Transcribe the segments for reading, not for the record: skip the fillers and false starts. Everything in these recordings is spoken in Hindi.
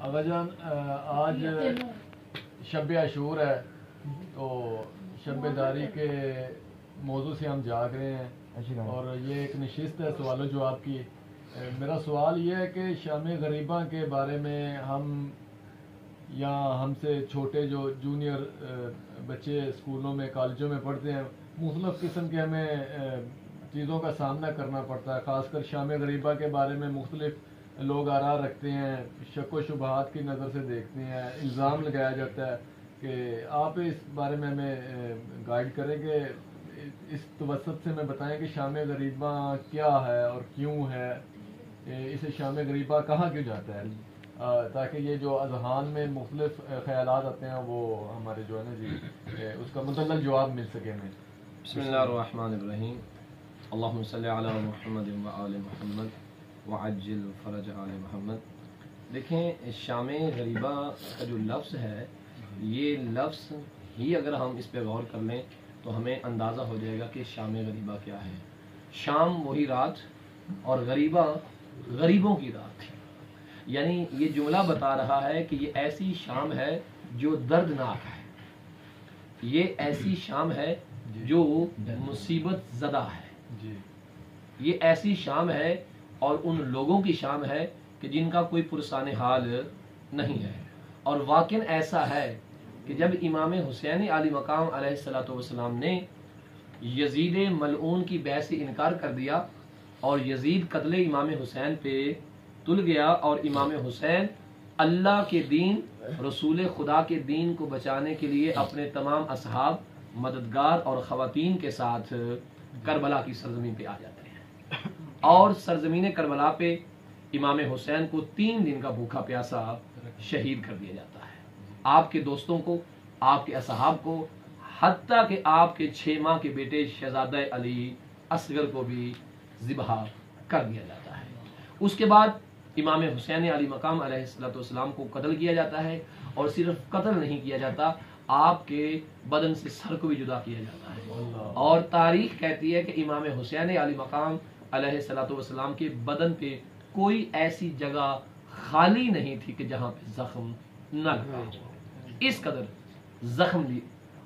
अगरजान आज शब आशूर है, तो शब्बेदारी के मौजू से हम जाग रहे हैं और ये एक नशिस्त है सवाल जवाब की। मेरा सवाल ये है कि शाम गरीबा के बारे में हम या हमसे छोटे जो जूनियर बच्चे स्कूलों में कॉलेजों में पढ़ते हैं, मुख्तलिफ़ किस्म के हमें चीज़ों का सामना करना पड़ता है। ख़ासकर शाम गरीबा के बारे में मुख्तलिफ़ लोग आरा रखते हैं, शक व शुबहात की नज़र से देखते हैं, इल्ज़ाम लगाया जाता है कि आप इस बारे में हमें गाइड करें कि इस तवसत से हमें बताएं कि शाम गरीबा क्या है और क्यों है, इसे शाम गरीबा कहाँ क्यों जाता है, ताकि ये जो अजहान में मुख्तलिफ ख्यालात आते हैं वो हमारे जो है ना जी उसका मुतल्लक जवाब मिल सके हमें। बिस्मिल्लाहिर्रहमानिर्रहीम। अल्लाहुम्मा सल्लि अला मुहम्मद व आले मुहम्मद व अज्जिल फरज आले मुहम्मद। देखें, शाम गरीबा का जो लफ्ज़ है, ये लफ्ज़ ही अगर हम इस पर गौर कर लें तो हमें अंदाज़ा हो जाएगा कि शाम गरीबा क्या है। शाम वही रात और गरीबा गरीबों की रात, यानी ये जुमला बता रहा है कि ये ऐसी शाम है जो दर्दनाक है, ये ऐसी शाम है जो मुसीबत ज़दा है, ये ऐसी शाम है और उन लोगों की शाम है कि जिनका कोई पुरसाने हाल नहीं है। और वाक़िन ऐसा है कि जब इमाम हुसैन आली मकाम अलैहिस्सलातु वस्सलाम ने यजीद मलऊन की बैत से इनकार कर दिया और यजीद कत्ल इमाम हुसैन पे तुल गया और इमाम हुसैन अल्लाह के दीन, रसूल खुदा के दीन को बचाने के लिए अपने तमाम असहाब, मददगार और ख़वातीन के साथ करबला की सरजमीन पे आ जाते हैं और सरजमीन करबला पे इमाम हुसैन को 3 दिन का भूखा प्यासा शहीद कर दिया जाता है। आपके दोस्तों को, आपके असहाब को, हत्ता कि आपके 6 माह के बेटे शहजादा अली असगर को भी ज़िबहा कर दिया जाता है। उसके बाद इमाम हुसैन अली मकाम अलैहिस्सलातु वस्सलाम को कत्ल किया जाता है और सिर्फ कत्ल नहीं किया जाता, आपके बदन से सर को भी जुदा किया जाता है। और तारीख कहती है कि इमाम हुसैन अली मकाम अलैहिस्सलातु वस्सलाम के बदन पे कोई ऐसी जगह खाली नहीं थी कि जहां पे जख्म न लगा हो, इस कदर जख्म दी।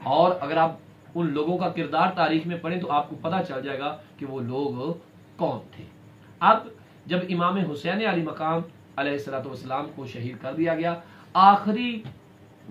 और अगर आप उन लोगों का किरदार तारीख में पढ़ें तो आपको पता चल जाएगा कि वो लोग कौन थे। अब जब इमाम हुसैन अली मकाम अलैहिस्सलातु वस्सलाम को शहीद कर दिया गया, आखिरी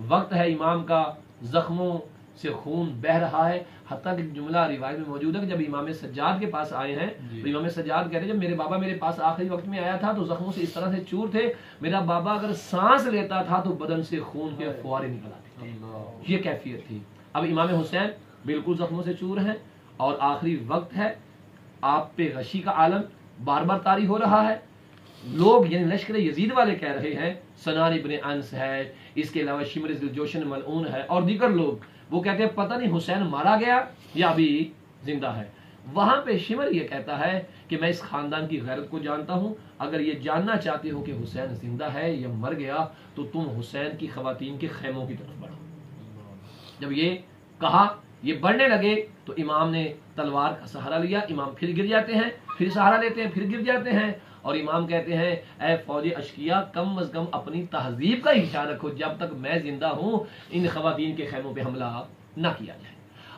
वक्त है इमाम का, जख्मों से खून बह रहा है। हत्ता कि जुमला रिवायत में मौजूद है कि जब इमाम सज्जाद के पास आए हैं तो इमाम सज्जाद कह रहे हैं, जब मेरे बाबा मेरे पास आखिरी वक्त में आया था तो जख्मों से इस तरह से चूर थे, मेरा बाबा अगर सांस लेता था तो बदन से खून के फुआरे निकल आते थे। ये कैफियत थी। अब इमाम हुसैन बिल्कुल जख्मों से चूर हैं और आखिरी वक्त है, आप पे गशी का आलम बार बार तारी हो रहा है। लोग यानी लश्कर यजीद वाले कह रहे हैं सनान इब्ने अंस है, इसके अलावा शिमर जोशन मलऊन है और दीगर लोग, वो कहते हैं पता नहीं हुसैन मारा गया या अभी जिंदा है। वहां पे शिमर ये कहता है कि मैं इस खानदान की गैरत को जानता हूं, अगर ये जानना चाहते हो कि हुसैन जिंदा है या मर गया तो तुम हुसैन की खवातीन के खैमों की तरफ बढ़ो। जब ये कहा, ये बढ़ने लगे तो इमाम ने तलवार का सहारा लिया। इमाम फिर गिर जाते हैं, फिर सहारा लेते हैं, फिर गिर जाते हैं और इमाम कहते हैं ऐ फौज अशकिया, कम अज कम अपनी तहजीब का ही ख्याल रखो, जब तक मैं जिंदा हूं इन खवातीन के खैमों पे हमला ना किया जाए।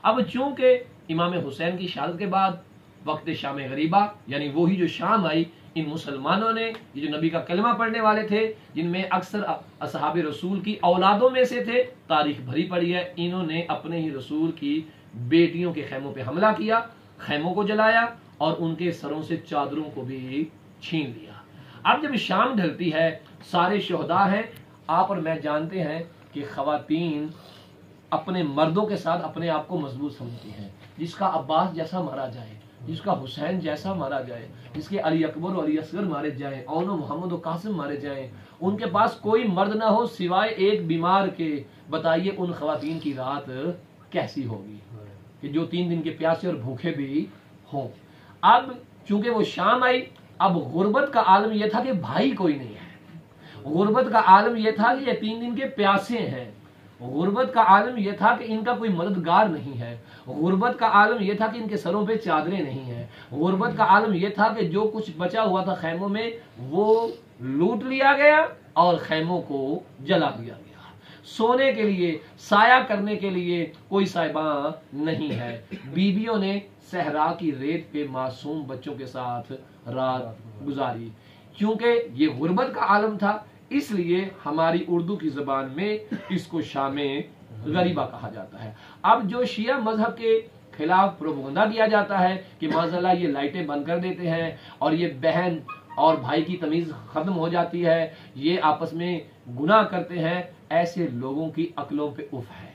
अब चूंकि इमाम हुसैन की शहादत के बाद वक्त शाम गरीबा यानी वही जो शाम आई, इन मुसलमानों ने, ये जो नबी का कलमा पढ़ने वाले थे, जिनमें अक्सर असहाबे रसूल की औलादों में से थे, तारीख भरी पड़ी है, इन्होंने अपने ही रसूल की बेटियों के खैमों पे हमला किया, खैमों को जलाया और उनके सरों से चादरों को भी छीन लिया। अब जब शाम ढलती है, सारे शोहदा हैं, आप और मैं जानते हैं कि खवातीन अपने मर्दों के साथ अपने आप को मजबूत समझती हैं। जिसका अब्बास जैसा मारा जाए, जिसका हुसैन जैसा मारा जाए, जिसके अली अकबर और अली असगर मारे जाएं, औनो मोहम्मद और कासिम मारे जाएं, उनके पास कोई मर्द ना हो सिवाय एक बीमार के, बताइए उन खवातीन की रात कैसी होगी कि जो 3 दिन के प्यासे और भूखे भी हों। अब चूंकि वो शाम आई, अब गुर्बत का आलम यह था कि भाई कोई नहीं है, गुर्बत का आलम यह था कि ये 3 दिन के प्यासे हैं, गुर्बत का आलम यह था कि इनका कोई मददगार नहीं है, गुर्बत का आलम यह था कि इनके सरों पे चादरें नहीं हैं, गुर्बत का आलम यह था कि जो कुछ बचा हुआ था खैमों में वो लूट लिया गया और खैमों को जला दिया गया। सोने के लिए, साया करने के लिए कोई साहिबान नहीं है। बीबियों ने सहरा की रेत पे मासूम बच्चों के साथ रात गुजारी। क्योंकि ये गुर्बत का आलम था, इसलिए हमारी उर्दू की जबान में इसको शामे गरीबा कहा जाता है। अब जो शिया मजहब के खिलाफ प्रोपगंडा किया जाता है कि माज़अल्लाह ये लाइटें बंद कर देते हैं और ये बहन और भाई की तमीज खत्म हो जाती है, ये आपस में गुनाह करते हैं, ऐसे लोगों की अक्लों पे उफ है,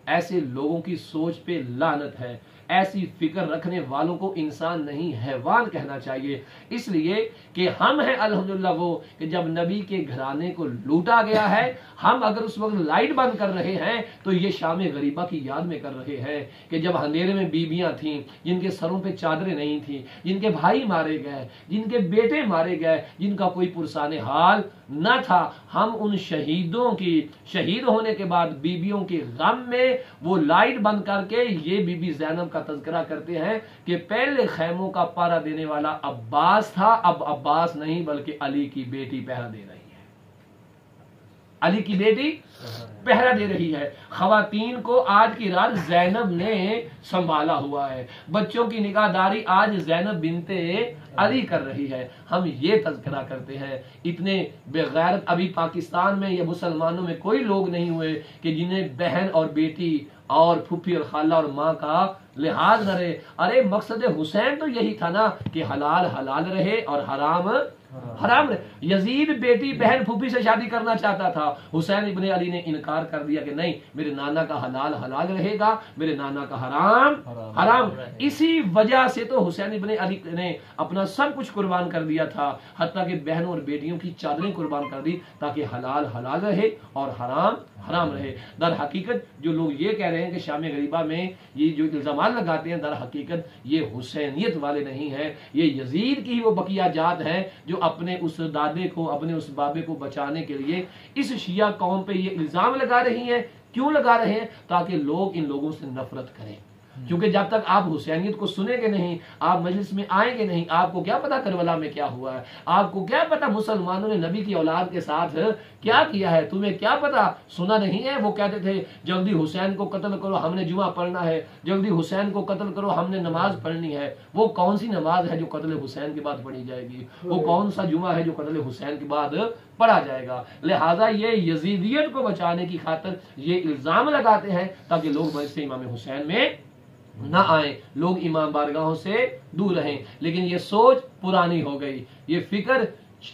ऐसे लोगों की सोच पे लानत है। ऐसी फिक्र रखने वालों को इंसान नहीं हैवान कहना चाहिए। इसलिए कि हम हैं अल्हम्दुलिल्लाह वो कि जब नबी के घराने को लूटा गया है, हम अगर उस वक्त लाइट बंद कर रहे हैं तो ये शामे गरीबा की याद में कर रहे हैं कि जब अंधेरे में बीबियां थीं, जिनके सरों पे चादरें नहीं थी, जिनके भाई मारे गए, जिनके बेटे मारे गए, जिनका कोई पुरसाने हाल न था, हम उन शहीदों की शहीद होने के बाद बीबियों के गम में वो लाइट बंद करके ये बीबी ज़ैनब का तज़किरा करते हैं कि पहले खैमों का पहरा देने वाला अब्बास था, अब अब्बास नहीं बल्कि अली की बेटी पहरा दे रही है। अली की बेटी पहरा दे रही है। खवातीन को आज की रात ज़ैनब ने संभाला हुआ है। बच्चों की निगाहदारी आज ज़ैनब बिनते अली कर रही है। हम ये तज़किरा करते हैं। इतने बेगैरत अभी पाकिस्तान में या मुसलमानों में कोई लोग नहीं हुए कि जिन्हें बहन और बेटी और फूफी और खाला और माँ का लिहाज न रहे। अरे मकसद हुसैन तो यही था ना कि हलाल हलाल रहे और हराम हराम रहे। यजीद बेटी बहन फूफी से शादी करना चाहता था, हुसैन इब्ने अली ने इनकार कर दिया कि नहीं, मेरे नाना का हलाल हलाल रहेगा, मेरे नाना का हराम हराम। इसी वजह से तो हुसैन इब्ने अली ने अपना सब कुछ कुर्बान कर दिया था, हत्ता कि बहनों और बेटियों की चादरें कुर्बान कर दी ताकि हलाल हलाल रहे और हराम हराम रहे। दर हकीकत जो लोग ये कह रहे हैं कि शामे गरीबा में ये जो इल्जाम लगाते हैं, दर हकीकत ये हुसैनियत वाले नहीं है, ये यजीद की वो बकिया जात है जो अपने उस दादे को, अपने उस बाबे को बचाने के लिए इस शिया कौम पे ये इल्जाम लगा रही हैं। क्यों लगा रहे हैं? ताकि लोग इन लोगों से नफरत करें। क्योंकि जब तक आप हुसैनियत को सुनेंगे नहीं, आप मजलिस में आएंगे नहीं, आपको क्या पता करबला में क्या हुआ है, आपको क्या पता मुसलमानों ने नबी की औलाद के साथ क्या किया है, तुम्हें क्या पता सुना नहीं है। वो कहते थे जल्दी हुसैन को कत्ल करो, हमने जुमा पढ़ना है, जल्दी हुसैन को कत्ल करो, हमने नमाज पढ़नी है। वो कौन सी नमाज है जो कत्ल हुसैन के बाद पढ़ी जाएगी? वो कौन सा जुमा है जो कत्ल हुसैन के बाद पढ़ा जाएगा? लिहाजा ये यजीदियत को बचाने की खातिर ये इल्जाम लगाते हैं ताकि लोग मस्जिद इमाम हुसैन में ना आए, लोग इमाम बारगाहों से दूर रहें। लेकिन ये सोच पुरानी हो गई। ये फिक्र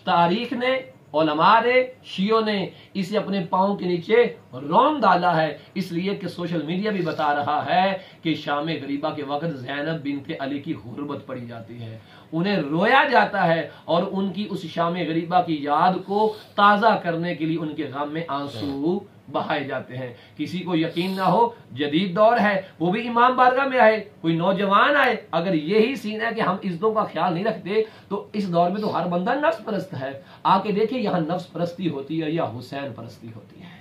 तारीख ने, उलमा ने, शियों ने इसे अपने पांव के नीचे रोम डाला है। इसलिए कि सोशल मीडिया भी बता रहा है कि शामे गरीबा के वक्त ज़ैनब बिनते अली की गुर्बत पड़ी जाती है, उन्हें रोया जाता है और उनकी उस शामे गरीबा की याद को ताज़ा करने के लिए उनके गम में आंसू बहाए जाते हैं। किसी को यकीन ना हो, जदीद दौर है, वो भी इमाम बारगाह में आए, कोई नौजवान आए, अगर यही सीन है कि हम इज्जतों का ख्याल नहीं रखते तो इस दौर में तो हर बंदा नफ्स परस्त है। आके देखिए यहाँ नफ्स परस्ती होती है या हुसैन परस्ती होती है।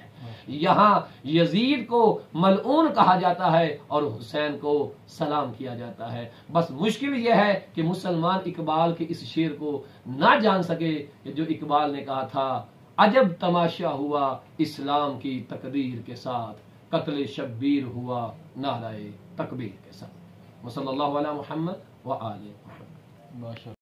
यहाँ यजीद को मलऊन कहा जाता है और हुसैन को सलाम किया जाता है। बस मुश्किल यह है कि मुसलमान इकबाल के इस शेर को ना जान सके जो इकबाल ने कहा था, अजब तमाशा हुआ इस्लाम की तकदीर के साथ, कत्ल शब्बीर हुआ नाराए तकबीर के साथ। सल्लल्लाहु अलैहि मुहम्मद व आले मुहम्मद।